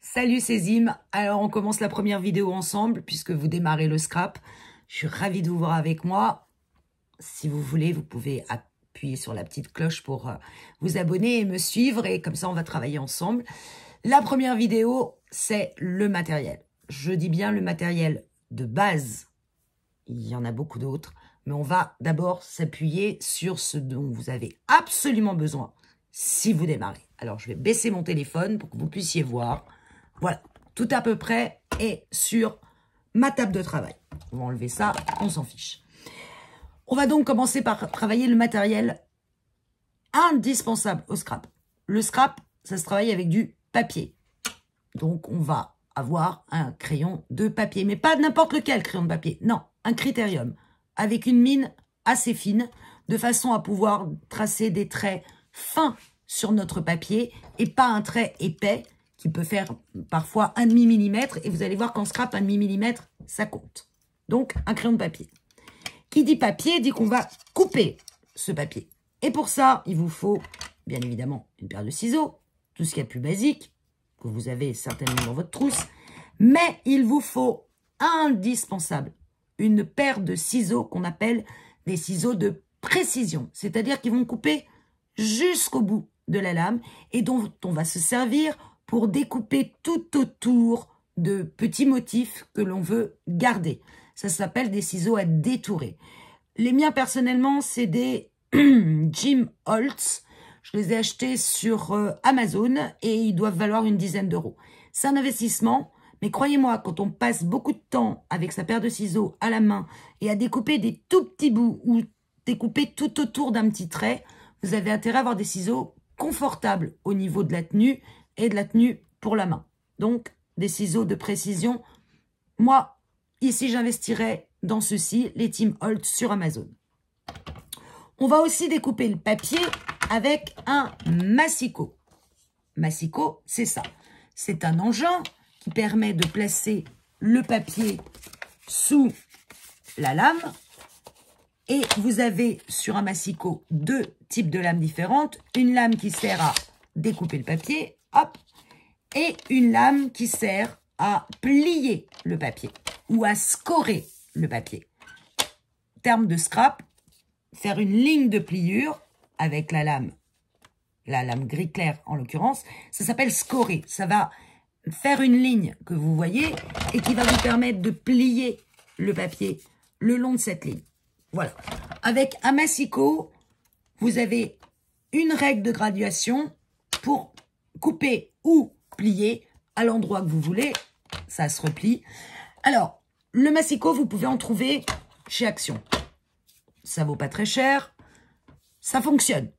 Salut c'est Zim. Alors on commence la première vidéo ensemble puisque vous démarrez le scrap. Je suis ravie de vous voir avec moi. Si vous voulez, vous pouvez appuyer sur la petite cloche pour vous abonner et me suivre et comme ça on va travailler ensemble. La première vidéo, c'est le matériel. Je dis bien le matériel de base. Il y en a beaucoup d'autres, mais on va d'abord s'appuyer sur ce dont vous avez absolument besoin si vous démarrez. Alors, je vais baisser mon téléphone pour que vous puissiez voir. Voilà, tout à peu près est sur ma table de travail. On va enlever ça, on s'en fiche. On va donc commencer par travailler le matériel indispensable au scrap. Le scrap, ça se travaille avec du papier. Donc, on va avoir un crayon de papier, mais pas n'importe lequel crayon de papier. Non, un critérium avec une mine assez fine, de façon à pouvoir tracer des traits fins sur notre papier et pas un trait épais qui peut faire parfois 1,5 mm. Et vous allez voir qu'en scrap, 1,5 mm, ça compte. Donc, un crayon de papier. Qui dit papier dit qu'on va couper ce papier. Et pour ça, il vous faut, bien évidemment, une paire de ciseaux, tout ce qu'il y a de plus basique, que vous avez certainement dans votre trousse. Mais il vous faut, indispensable, une paire de ciseaux qu'on appelle des ciseaux de précision. C'est-à-dire qu'ils vont couper jusqu'au bout de la lame et dont on va se servir pour découper tout autour de petits motifs que l'on veut garder. Ça s'appelle des ciseaux à détourer. Les miens, personnellement, c'est des Jim Holtz. Je les ai achetés sur Amazon et ils doivent valoir une dizaine d'euros. C'est un investissement, mais croyez-moi, quand on passe beaucoup de temps avec sa paire de ciseaux à la main et à découper des tout petits bouts ou découper tout autour d'un petit trait, vous avez intérêt à avoir des ciseaux confortables au niveau de la tenue et de la tenue pour la main. Donc, des ciseaux de précision. Moi, ici, j'investirais dans ceux-ci, les Tim Holtz sur Amazon. On va aussi découper le papier avec un massicot. Massicot, c'est ça. C'est un engin qui permet de placer le papier sous la lame. Et vous avez sur un massicot deux types de lames différentes. Une lame qui sert à découper le papier, hop, et une lame qui sert à plier le papier ou à scorer le papier. Terme de scrap, faire une ligne de pliure avec la lame gris clair en l'occurrence, ça s'appelle scorer. Ça va faire une ligne que vous voyez et qui va vous permettre de plier le papier le long de cette ligne. Voilà. Avec un massicot, vous avez une règle de graduation pour couper ou plier à l'endroit que vous voulez. Ça se replie. Alors, le massicot, vous pouvez en trouver chez Action. Ça vaut pas très cher. Ça fonctionne.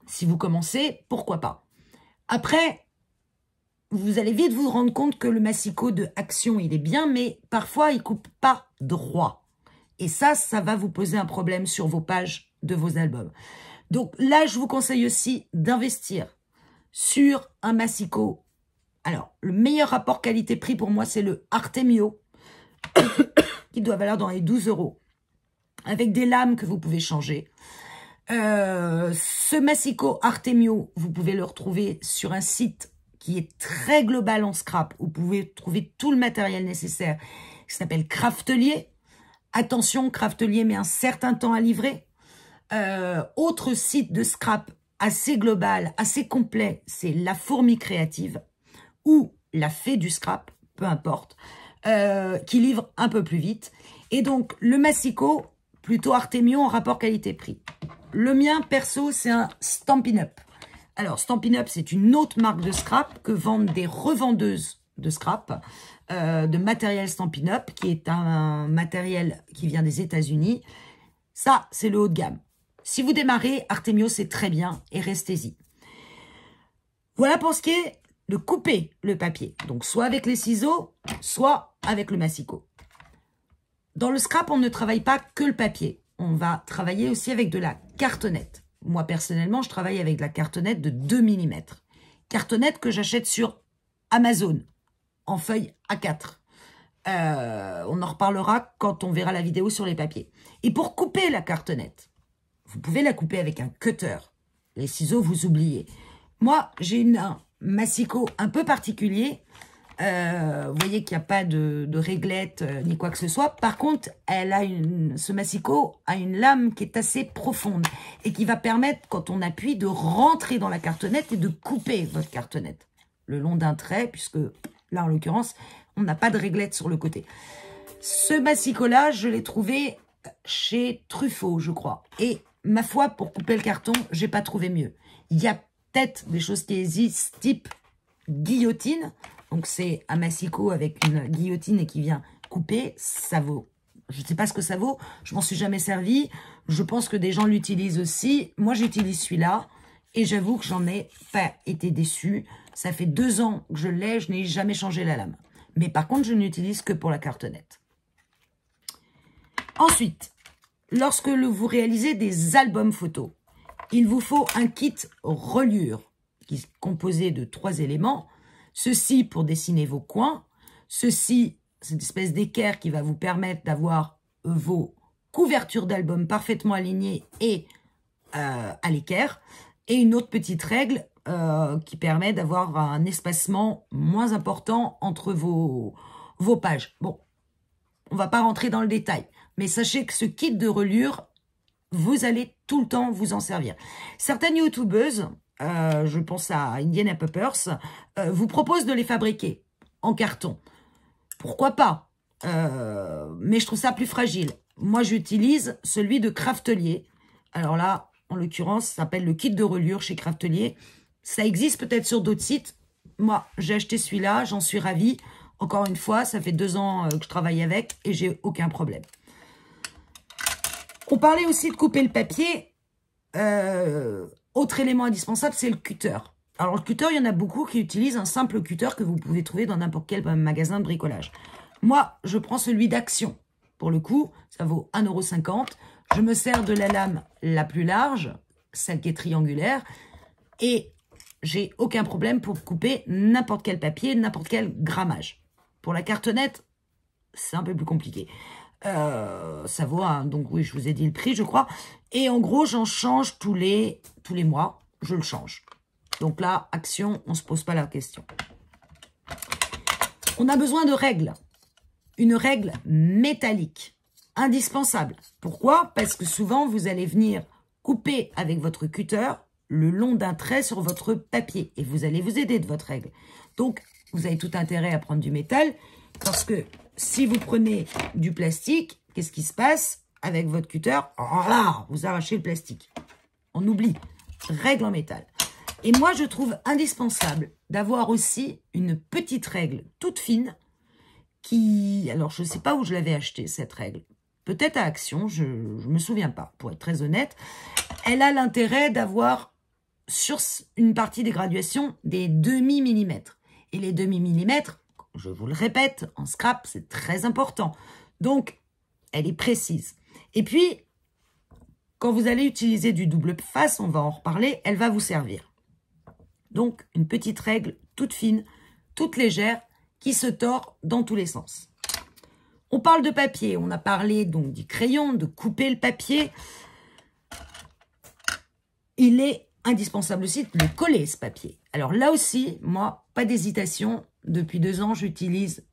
Si vous commencez, pourquoi pas. Après, vous allez vite vous rendre compte que le massicot de Action, il est bien, mais parfois, il coupe pas droit. Et ça va vous poser un problème sur vos pages de vos albums. Donc là, je vous conseille aussi d'investir sur un massicot. Alors, le meilleur rapport qualité-prix pour moi, c'est le Artemio, qui doit valoir dans les 12 euros, avec des lames que vous pouvez changer. Ce massicot Artemio, vous pouvez le retrouver sur un site qui est très global en scrap, où vous pouvez trouver tout le matériel nécessaire, qui s'appelle Craftelier. Attention, Craftelier met un certain temps à livrer. Autre site de scrap assez global, assez complet, c'est La Fourmi Créative ou La Fée du Scrap, peu importe, qui livre un peu plus vite. Et donc, le massicot, plutôt Artemio en rapport qualité-prix. Le mien, perso, c'est un Stampin' Up. Alors, Stampin' Up, c'est une autre marque de scrap que vendent des revendeuses de scrap, de matériel Stampin' Up, qui est un matériel qui vient des États-Unis. Ça, c'est le haut de gamme. Si vous démarrez, Artemio, c'est très bien et restez-y. Voilà pour ce qui est de couper le papier. Donc, soit avec les ciseaux, soit avec le massicot. Dans le scrap, on ne travaille pas que le papier. On va travailler aussi avec de la cartonnette. Moi, personnellement, je travaille avec de la cartonnette de 2 mm. Cartonnette que j'achète sur Amazon, en feuille A4. On en reparlera quand on verra la vidéo sur les papiers. Et pour couper la cartonnette, vous pouvez la couper avec un cutter. Les ciseaux, vous oubliez. Moi, j'ai massicot un peu particulier. Vous voyez qu'il n'y a pas de réglette ni quoi que ce soit. Par contre, ce massicot a une lame qui est assez profonde et qui va permettre, quand on appuie, de rentrer dans la cartonnette et de couper votre cartonnette le long d'un trait, puisque là, en l'occurrence, on n'a pas de réglette sur le côté. Ce massicot-là, je l'ai trouvé chez Truffaut, je crois. Et ma foi, pour couper le carton, j'ai pas trouvé mieux. Il y a peut-être des choses qui existent, type guillotine. Donc, c'est un massicot avec une guillotine et qui vient couper. Ça vaut, je ne sais pas ce que ça vaut. Je m'en suis jamais servi. Je pense que des gens l'utilisent aussi. Moi, j'utilise celui-là. Et j'avoue que j'en ai pas été déçue. Ça fait 2 ans que je l'ai. Je n'ai jamais changé la lame. Mais par contre, je n'utilise que pour la cartonnette. Ensuite, lorsque vous réalisez des albums photos, il vous faut un kit reliure qui est composé de 3 éléments. Ceci pour dessiner vos coins. Ceci, c'est une espèce d'équerre qui va vous permettre d'avoir vos couvertures d'album parfaitement alignées et à l'équerre. Et une autre petite règle qui permet d'avoir un espacement moins important entre vos pages. Bon, on ne va pas rentrer dans le détail. Mais sachez que ce kit de reliure, vous allez tout le temps vous en servir. Certaines youtubeuses, je pense à Indiana Poppers, vous proposent de les fabriquer en carton. Pourquoi pas, mais je trouve ça plus fragile. Moi, j'utilise celui de Craftelier. Alors là, en l'occurrence, ça s'appelle le kit de reliure chez Craftelier. Ça existe peut-être sur d'autres sites. Moi, j'ai acheté celui-là, j'en suis ravie. Encore une fois, ça fait 2 ans que je travaille avec et j'ai aucun problème. On parlait aussi de couper le papier. Autre élément indispensable, c'est le cutter. Alors, le cutter, il y en a beaucoup qui utilisent un simple cutter que vous pouvez trouver dans n'importe quel magasin de bricolage. Moi, je prends celui d'Action. Pour le coup, ça vaut 1,50 €. Je me sers de la lame la plus large, celle qui est triangulaire, et j'ai aucun problème pour couper n'importe quel papier, n'importe quel grammage. Pour la cartonnette, c'est un peu plus compliqué. Ça vaut, donc oui, je vous ai dit le prix, je crois. Et en gros, j'en change tous les mois, je le change. Donc là, Action, on ne se pose pas la question. On a besoin de règles. Une règle métallique, indispensable. Pourquoi? Parce que souvent, vous allez venir couper avec votre cutter le long d'un trait sur votre papier. Et vous allez vous aider de votre règle. Donc, vous avez tout intérêt à prendre du métal. Parce que si vous prenez du plastique, qu'est-ce qui se passe avec votre cutter? Oh là, vous arrachez le plastique. On oublie. Règle en métal. Et moi, je trouve indispensable d'avoir aussi une petite règle toute fine qui... Alors, je ne sais pas où je l'avais acheté, cette règle. Peut-être à Action, je ne me souviens pas, pour être très honnête. Elle a l'intérêt d'avoir, sur une partie des graduations, des demi-millimètres. Et les demi-millimètres, je vous le répète, en scrap, c'est très important. Donc, elle est précise. Et puis, quand vous allez utiliser du double face, on va en reparler, elle va vous servir. Donc, une petite règle toute fine, toute légère, qui se tord dans tous les sens. On parle de papier, on a parlé donc du crayon, de couper le papier. Il est indispensable aussi de le coller, ce papier. Alors là aussi, moi, pas d'hésitation. Depuis 2 ans, j'utilise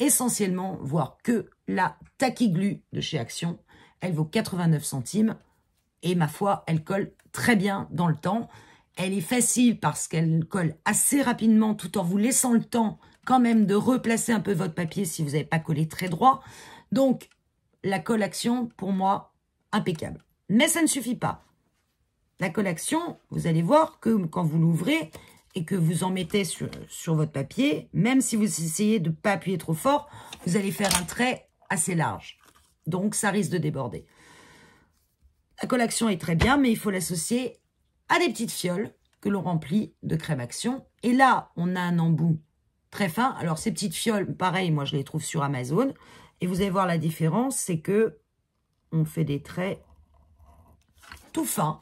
essentiellement, voire que la Tacky Glue de chez Action. Elle vaut 89 centimes et ma foi, elle colle très bien dans le temps. Elle est facile parce qu'elle colle assez rapidement tout en vous laissant le temps quand même de replacer un peu votre papier si vous n'avez pas collé très droit. Donc, la colle Action, pour moi, impeccable. Mais ça ne suffit pas. La colle Action, vous allez voir que quand vous l'ouvrez et que vous en mettez sur votre papier, même si vous essayez de ne pas appuyer trop fort, vous allez faire un trait assez large. Donc, ça risque de déborder. La colle Action est très bien, mais il faut l'associer à des petites fioles que l'on remplit de crème Action. Et là, on a un embout très fin. Alors, ces petites fioles, pareil, moi, je les trouve sur Amazon. Et vous allez voir la différence, c'est que on fait des traits tout fins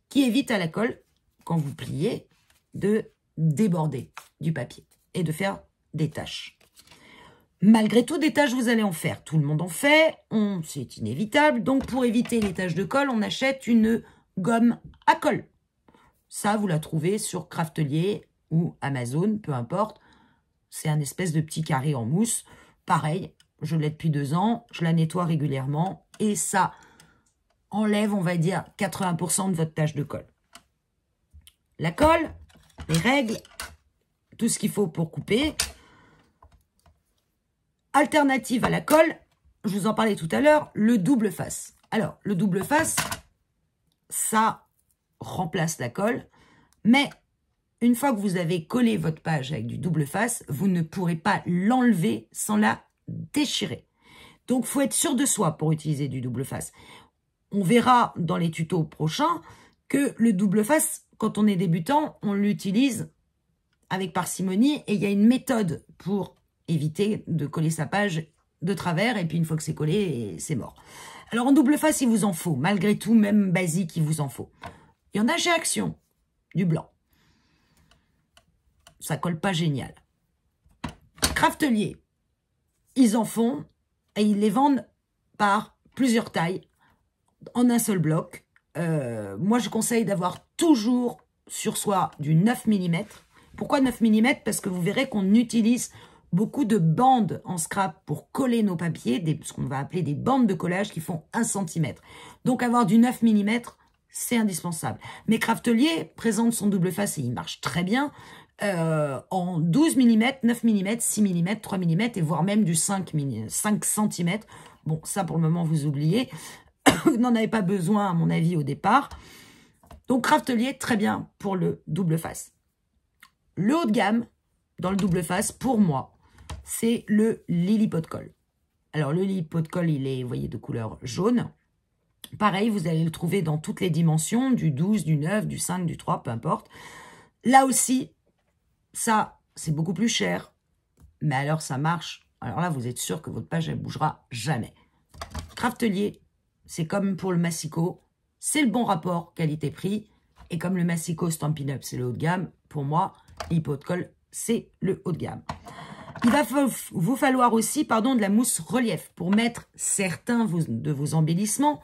qui évitent à la colle, quand vous pliez, de déborder du papier et de faire des taches. Malgré tout, des taches, vous allez en faire. Tout le monde en fait, c'est inévitable. Donc, pour éviter les taches de colle, on achète une gomme à colle. Ça, vous la trouvez sur Craftelier ou Amazon, peu importe. C'est un espèce de petit carré en mousse. Pareil, je l'ai depuis 2 ans. Je la nettoie régulièrement. Et ça enlève, on va dire, 80% de votre tache de colle. La colle, les règles, tout ce qu'il faut pour couper. Alternative à la colle, je vous en parlais tout à l'heure, le double face. Alors, le double face, ça remplace la colle, mais une fois que vous avez collé votre page avec du double face, vous ne pourrez pas l'enlever sans la déchirer. Donc, il faut être sûr de soi pour utiliser du double face. On verra dans les tutos prochains que le double face, quand on est débutant, on l'utilise avec parcimonie et il y a une méthode pour éviter de coller sa page de travers et puis une fois que c'est collé, c'est mort. Alors en double face, il vous en faut. Malgré tout, même basique, il vous en faut. Il y en a chez Action, du blanc. Ça colle pas génial. Craftelier, ils en font et ils les vendent par plusieurs tailles en un seul bloc. Moi, je conseille d'avoir toujours sur soi du 9 mm. Pourquoi 9 mm? Parce que vous verrez qu'on utilise beaucoup de bandes en scrap pour coller nos papiers, ce qu'on va appeler des bandes de collage qui font 1 cm. Donc avoir du 9 mm, c'est indispensable. Mais Craftelier présente son double face et il marche très bien en 12 mm, 9 mm, 6 mm, 3 mm et voire même du 5 cm. Bon, ça pour le moment vous oubliez. Vous n'en avez pas besoin à mon avis au départ. Donc Craftelier, très bien pour le double face. Le haut de gamme dans le double face, pour moi, c'est le Lily Pot de Colle. Alors, le Lily Pot de Colle, il est, vous voyez, de couleur jaune. Pareil, vous allez le trouver dans toutes les dimensions, du 12, du 9, du 5, du 3, peu importe. Là aussi, ça, c'est beaucoup plus cher. Mais alors, ça marche. Alors là, vous êtes sûr que votre page, elle bougera jamais. Craftelier, c'est comme pour le Massico. C'est le bon rapport qualité-prix. Et comme le Massico Stampin' Up, c'est le haut de gamme, pour moi, Lily Pot de Colle, c'est le haut de gamme. Il va vous falloir aussi, de la mousse relief pour mettre certains de vos embellissements.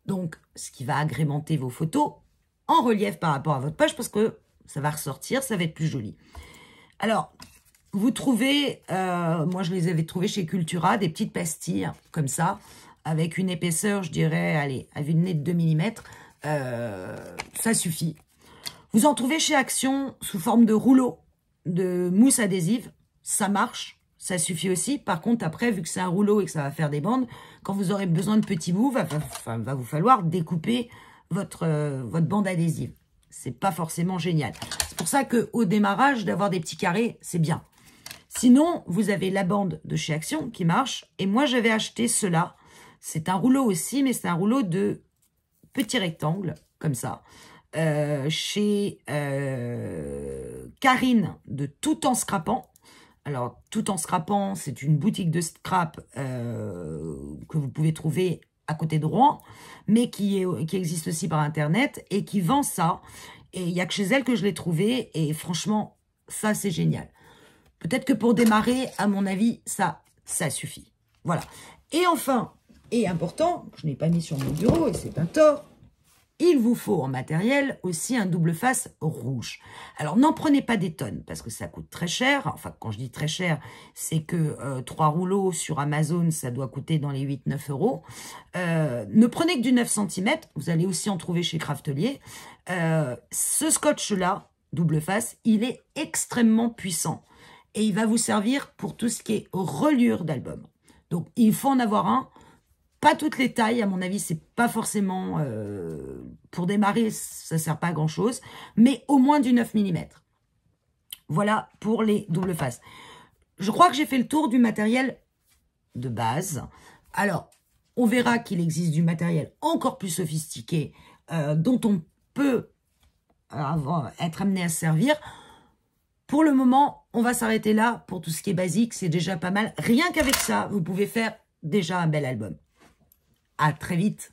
Donc, ce qui va agrémenter vos photos en relief par rapport à votre page parce que ça va ressortir, ça va être plus joli. Alors, vous trouvez, moi je les avais trouvés chez Cultura, des petites pastilles comme ça, avec une épaisseur, je dirais, allez, avec une nez de 2 mm. Ça suffit. Vous en trouvez chez Action sous forme de rouleau de mousse adhésive. Ça marche, ça suffit aussi. Par contre, après, vu que c'est un rouleau et que ça va faire des bandes, quand vous aurez besoin de petits bouts, va vous falloir découper votre bande adhésive. C'est pas forcément génial. C'est pour ça qu'au démarrage, d'avoir des petits carrés, c'est bien. Sinon, vous avez la bande de chez Action qui marche. Et moi, j'avais acheté cela. C'est un rouleau aussi, mais c'est un rouleau de petits rectangles, comme ça. Chez Karine de Tout en Scrapant. Alors, Tout en Scrapant, c'est une boutique de scrap que vous pouvez trouver à côté de Rouen, mais qui existe aussi par Internet et qui vend ça. Et il n'y a que chez elle que je l'ai trouvé. Et franchement, ça, c'est génial. Peut-être que pour démarrer, à mon avis, ça suffit. Voilà. Et enfin, et important, je n'ai pas mis sur mon bureau et c'est un tort, il vous faut en matériel aussi un double face rouge. Alors, n'en prenez pas des tonnes parce que ça coûte très cher. Enfin, quand je dis très cher, c'est que 3 rouleaux sur Amazon, ça doit coûter dans les 8-9 euros. Ne prenez que du 9 cm. Vous allez aussi en trouver chez Craftelier. Ce scotch-là, double face, il est extrêmement puissant. Et il va vous servir pour tout ce qui est reliure d'album. Donc, il faut en avoir un. Pas toutes les tailles, à mon avis, c'est pas forcément... pour démarrer, ça sert pas à grand-chose. Mais au moins du 9 mm. Voilà pour les double faces. Je crois que j'ai fait le tour du matériel de base. Alors, on verra qu'il existe du matériel encore plus sophistiqué dont on peut être amené à se servir. Pour le moment, on va s'arrêter là. Pour tout ce qui est basique, c'est déjà pas mal. Rien qu'avec ça, vous pouvez faire déjà un bel album. À très vite.